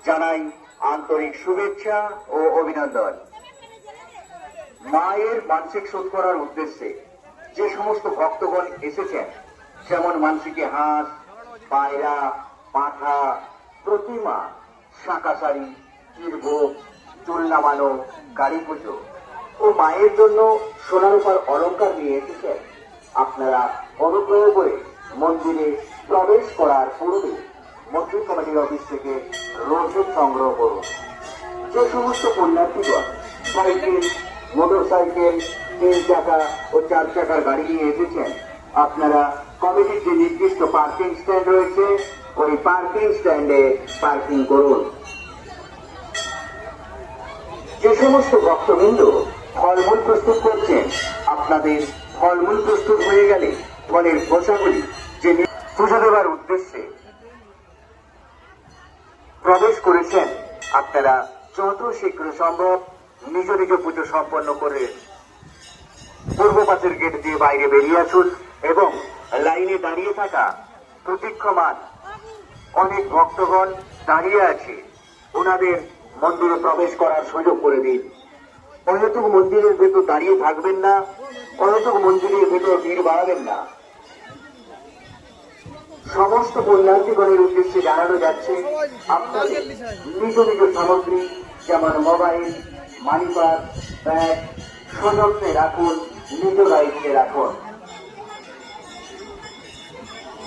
জানাই আন্তরিক শুভেচ্ছা ও অভিনন্দন। মায়ের মানসিক শোধ করার উদ্দেশ্যে যে সমস্ত ভক্তগণ এসেছেন, যেমন মানসিকে হাঁস, পায়রা, পাঁঠা, প্রতিমা, শাঁকাশাড়ি, ক্ষীরভোগ, চুল নামানো, গাড়ি পুজো ও মায়ের জন্য সোনা রূপার অলঙ্কার নিয়ে এসেছেন, আপনারা অনুগ্রহ করে মন্দিরে প্রবেশ করার পূর্বে মন্দির কমিটির অফিস থেকে রসিদ সংগ্রহ করুন। যে সমস্ত পুণ্যার্থীগণ সাইকেল, মোটর সাইকেল, 3 চাকা ও 4 চাকার গাড়ি নিয়ে এসেছেন, আপনারা কমিটির যে নির্দিষ্ট পার্কিং স্ট্যান্ড রয়েছে ওই পার্কিং স্ট্যান্ডে পার্কিং করুন। যে সমস্ত ভক্তবৃন্দ ফলমূল প্রস্তুত করছেন, আপনাদের ফলমূল প্রস্তুত হয়ে গেলে ফলের খোসাগুলি যে পুজো দেওয়ার উদ্দেশ্যে প্রবেশ করেছেন, আপনারা যত শীঘ্র সম্ভব নিজ নিজ পুজো সম্পন্ন করে পূর্ব পাশের গেট দিয়ে বাইরে বেরিয়ে আসুন এবং লাইনে দাঁড়িয়ে থাকা প্রতীক্ষমান অনেক ভক্তগণ দাঁড়িয়ে আছে, ওনাদের মন্দিরে প্রবেশ করার সুযোগ করে দিন। অহেতুক মন্দিরের ভেতর দাঁড়িয়ে থাকবেন না, অহেতুক মন্দিরের ভেতর ভিড় বাড়াবেন না। সমস্ত পুণ্যার্থীগণের উদ্দেশ্যে জানানো যাচ্ছে, আপনাদের নিজ নিজ সামগ্রী যেমন মোবাইল, মানিব্যাগ, ব্যাগ সযত্নে রাখুন, নিজ দায়িত্বে রাখুন।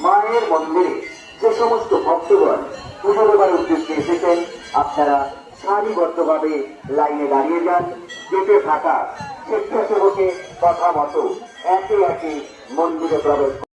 মায়ের মন্দিরে যে সমস্ত ভক্তগণ পুজো দেবার উদ্দেশ্যে এসেছেন, আপনারা সারিবদ্ধভাবে লাইনে দাঁড়িয়ে যান। গেটে থাকা স্বেচ্ছাসেবকের কথা মতো একে একে মন্দিরে প্রবেশ